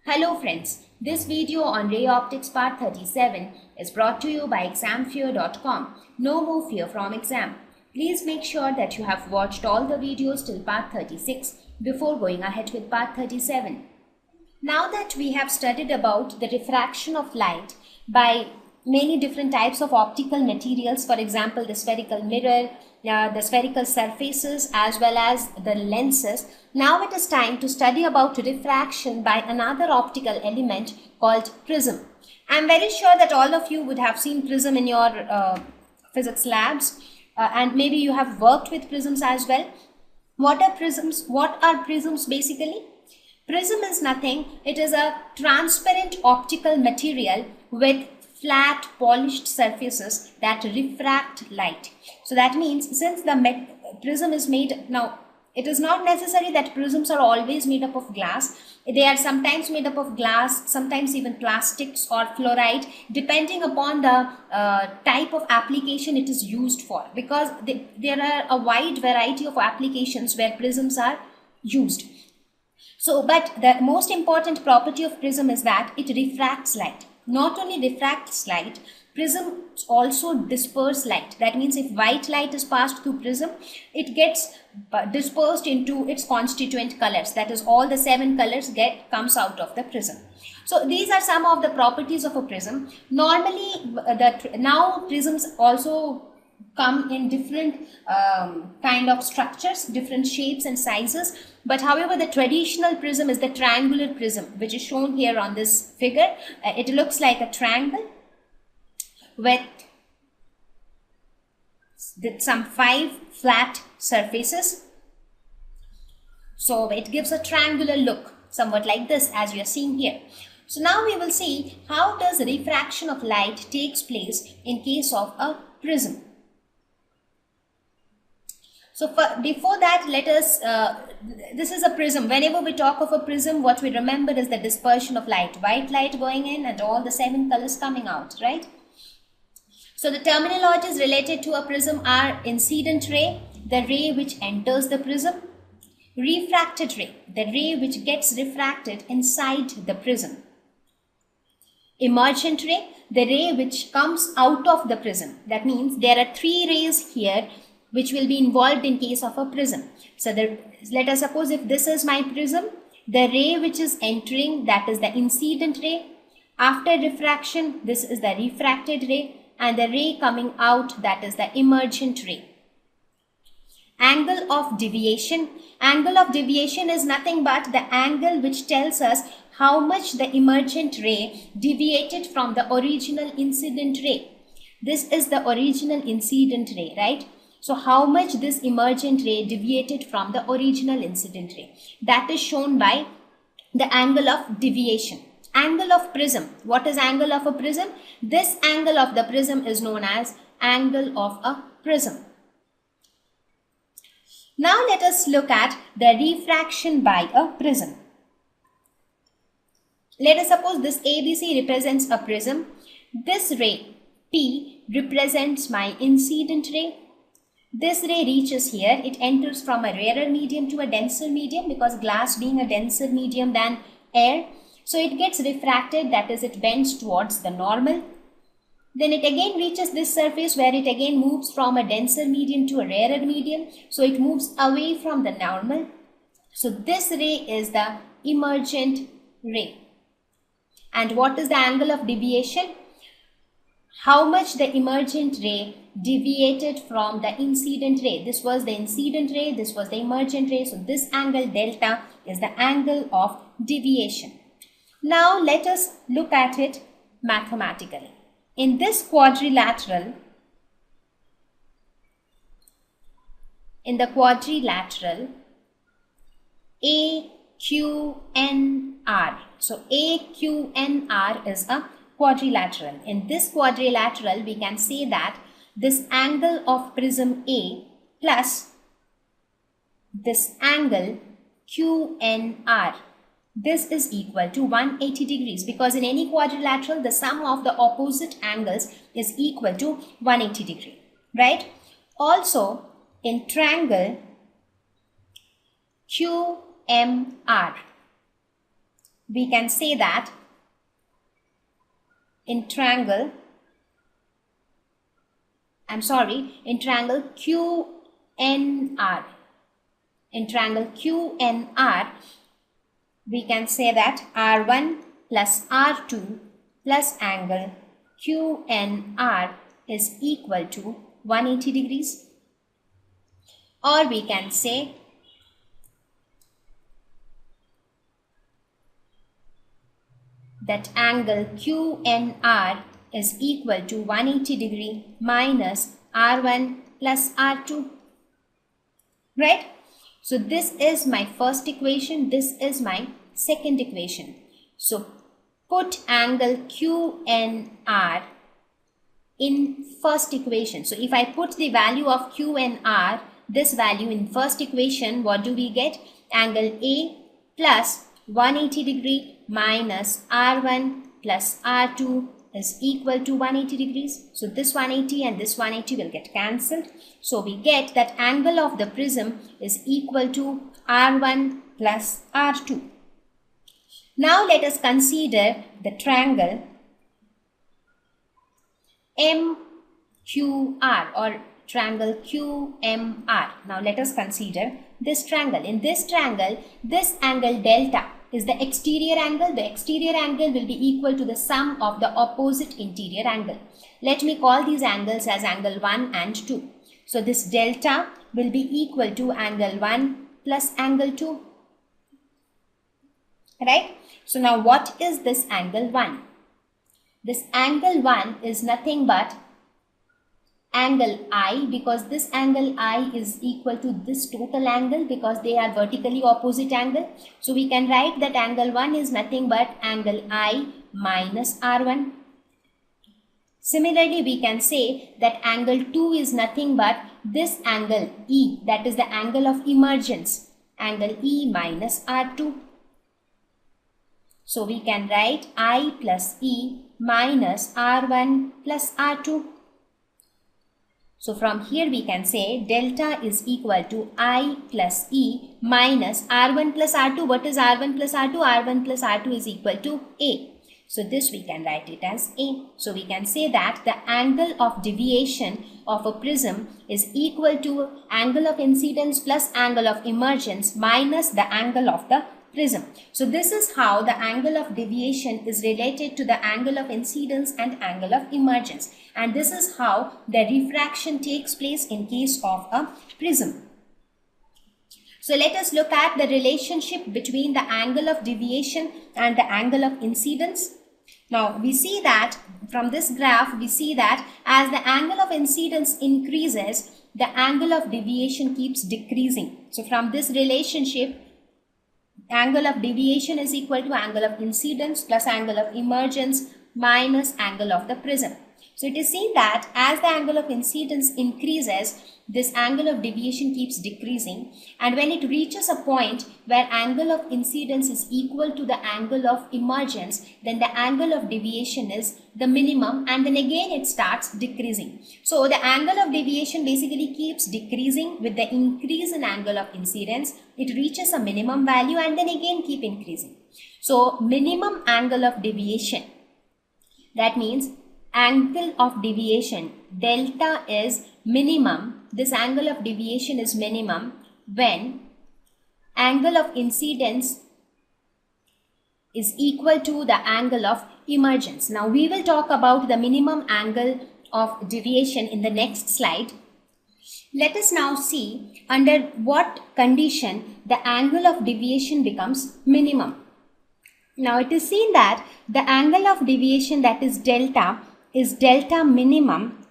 Hello friends, this video on Ray Optics Part 37 is brought to you by examfear.com. No more fear from exam. Please make sure that you have watched all the videos till Part 36 before going ahead with Part 37. Now that we have studied about the refraction of light by many different types of optical materials, for example, the spherical mirror, the spherical surfaces as well as the lenses. Now it is time to study about refraction by another optical element called prism. I am very sure that all of you would have seen prism in your physics labs and maybe you have worked with prisms as well. What are prisms? What are prisms basically? Prism is nothing. It is a transparent optical material with flat polished surfaces that refract light. So that means since the prism is made, now it is not necessary that prisms are always made up of glass. They are sometimes made up of glass, sometimes even plastics or fluoride, depending upon the type of application it is used for, because there are a wide variety of applications where prisms are used. So, but the most important property of prism is that it refracts light. Not only refracts light, prisms also disperse light. That means if white light is passed through prism, it gets dispersed into its constituent colors. That is, all the 7 colors comes out of the prism. So these are some of the properties of a prism. Normally, now prisms also come in different kind of structures, different shapes and sizes. But however, the traditional prism is the triangular prism, which is shown here on this figure. It looks like a triangle with some 5 flat surfaces. So it gives a triangular look, somewhat like this, as you are seeing here. So now we will see how does refraction of light takes place in case of a prism. So before that, let us, this is a prism. Whenever we talk of a prism, what we remember is the dispersion of light. White light going in and all the 7 colors coming out, right? So the terminologies related to a prism are incident ray, the ray which enters the prism; refracted ray, the ray which gets refracted inside the prism; emergent ray, the ray which comes out of the prism. That means there are 3 rays here which will be involved in case of a prism. So let us suppose if this is my prism, the ray which is entering, that is the incident ray. After refraction, this is the refracted ray, and the ray coming out, that is the emergent ray. Angle of deviation. Angle of deviation is nothing but the angle which tells us how much the emergent ray deviated from the original incident ray. This is the original incident ray, right? So how much this emergent ray deviated from the original incident ray. That is shown by the angle of deviation. Angle of prism. What is angle of a prism? This angle of the prism is known as angle of a prism. Now let us look at the refraction by a prism. Let us suppose this ABC represents a prism. This ray P represents my incident ray. This ray reaches here. It enters from a rarer medium to a denser medium, because glass being a denser medium than air. So it gets refracted, that is, it bends towards the normal. Then it again reaches this surface where it again moves from a denser medium to a rarer medium. So it moves away from the normal. So this ray is the emergent ray. And what is the angle of deviation? How much the emergent ray deviated from the incident ray. This was the incident ray, this was the emergent ray. So this angle delta is the angle of deviation. Now let us look at it mathematically. In this quadrilateral, AQNR. So AQNR is a quadrilateral. In this quadrilateral, we can say that this angle of prism A plus this angle QNR, this is equal to 180 degrees, because in any quadrilateral, the sum of the opposite angles is equal to 180 degree, right? Also, in triangle QMR, we can say that in triangle QNR, we can say that R1 plus R2 plus angle QNR is equal to 180 degrees. Or we can say that angle QNR is equal to 180 degree minus R1 plus R2. Right? So this is my first equation, this is my second equation. So put angle QNR in first equation. So if I put the value of QNR, this value in first equation, what do we get? Angle A plus 180 degree minus R1 plus R2 is equal to 180 degrees. So this 180 and this 180 will get cancelled. So we get that angle of the prism is equal to R1 plus R2. Now let us consider the triangle MQR or triangle QMR. Now let us consider this triangle. In this triangle, this angle delta is the exterior angle. The exterior angle will be equal to the sum of the opposite interior angle. Let me call these angles as angle 1 and 2. So this delta will be equal to angle 1 plus angle 2. Right? So now what is this angle 1? This angle 1 is nothing but angle I, because this angle I is equal to this total angle because they are vertically opposite angle. So we can write that angle 1 is nothing but angle I minus R1. Similarly, we can say that angle 2 is nothing but this angle E, that is the angle of emergence, angle E minus R2. So we can write I plus E minus R1 plus R2. So from here we can say delta is equal to I plus E minus R1 plus R2. What is R1 plus R2? R1 plus R2 is equal to A. So this we can write it as A. So we can say that the angle of deviation of a prism is equal to angle of incidence plus angle of emergence minus the angle of the prism. So this is how the angle of deviation is related to the angle of incidence and angle of emergence. And this is how the refraction takes place in case of a prism. So let us look at the relationship between the angle of deviation and the angle of incidence. Now we see that from this graph, we see that as the angle of incidence increases, the angle of deviation keeps decreasing. So from this relationship, angle of deviation is equal to angle of incidence plus angle of emergence minus angle of the prism. So it is seen that as the angle of incidence increases, this angle of deviation keeps decreasing, and when it reaches a point where angle of incidence is equal to the angle of emergence, then the angle of deviation is the minimum, and then again it starts decreasing. So the angle of deviation basically keeps decreasing with the increase in angle of incidence. It reaches a minimum value and then again keep increasing. So minimum angle of deviation, that means angle of deviation delta is minimum. This angle of deviation is minimum when angle of incidence is equal to the angle of emergence. Now we will talk about the minimum angle of deviation in the next slide. Let us now see under what condition the angle of deviation becomes minimum. Now it is seen that the angle of deviation, that is delta minimum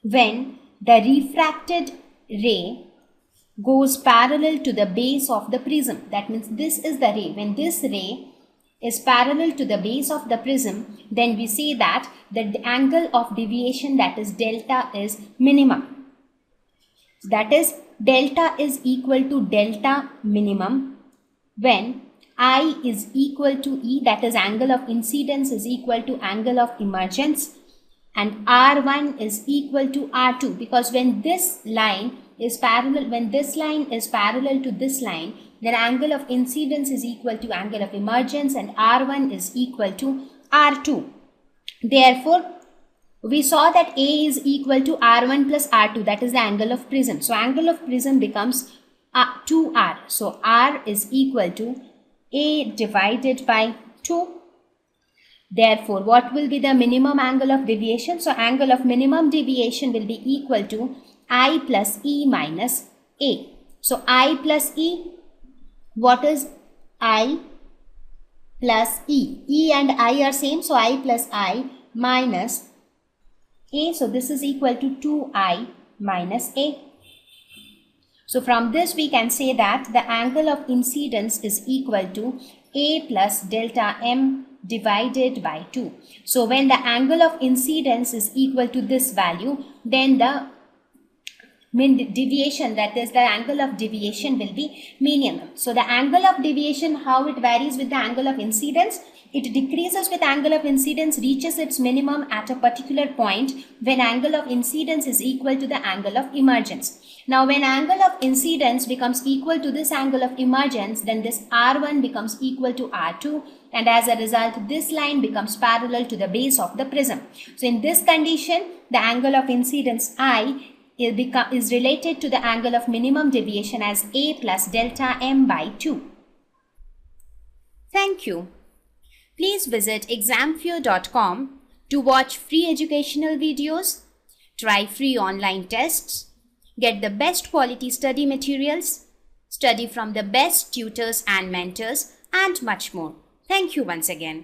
when the refracted ray goes parallel to the base of the prism. That means this is the ray. When this ray is parallel to the base of the prism, then we say that the angle of deviation, that is delta, is minimum. That is delta is equal to delta minimum when I is equal to E, that is angle of incidence is equal to angle of emergence, and R1 is equal to R2, because when this line is parallel, to this line, then angle of incidence is equal to angle of emergence and R1 is equal to R2. Therefore, we saw that A is equal to R1 plus R2, that is the angle of prism. So angle of prism becomes 2R. So R is equal to A divided by 2. Therefore, what will be the minimum angle of deviation? So angle of minimum deviation will be equal to I plus E minus A. So I plus E, what is I plus E? E and I are same, so I plus I minus A. So this is equal to 2I minus A. So from this we can say that the angle of incidence is equal to A plus delta M divided by 2. So when the angle of incidence is equal to this value, then the mean deviation, that is the angle of deviation, will be minimum. So the angle of deviation, how it varies with the angle of incidence? It decreases with angle of incidence, reaches its minimum at a particular point when angle of incidence is equal to the angle of emergence. Now when angle of incidence becomes equal to this angle of emergence, then this R1 becomes equal to R2, and as a result this line becomes parallel to the base of the prism. So in this condition, the angle of incidence I is related to the angle of minimum deviation as A plus delta M by 2. Thank you. Please visit examfear.com to watch free educational videos, try free online tests, get the best quality study materials, study from the best tutors and mentors, and much more. Thank you once again.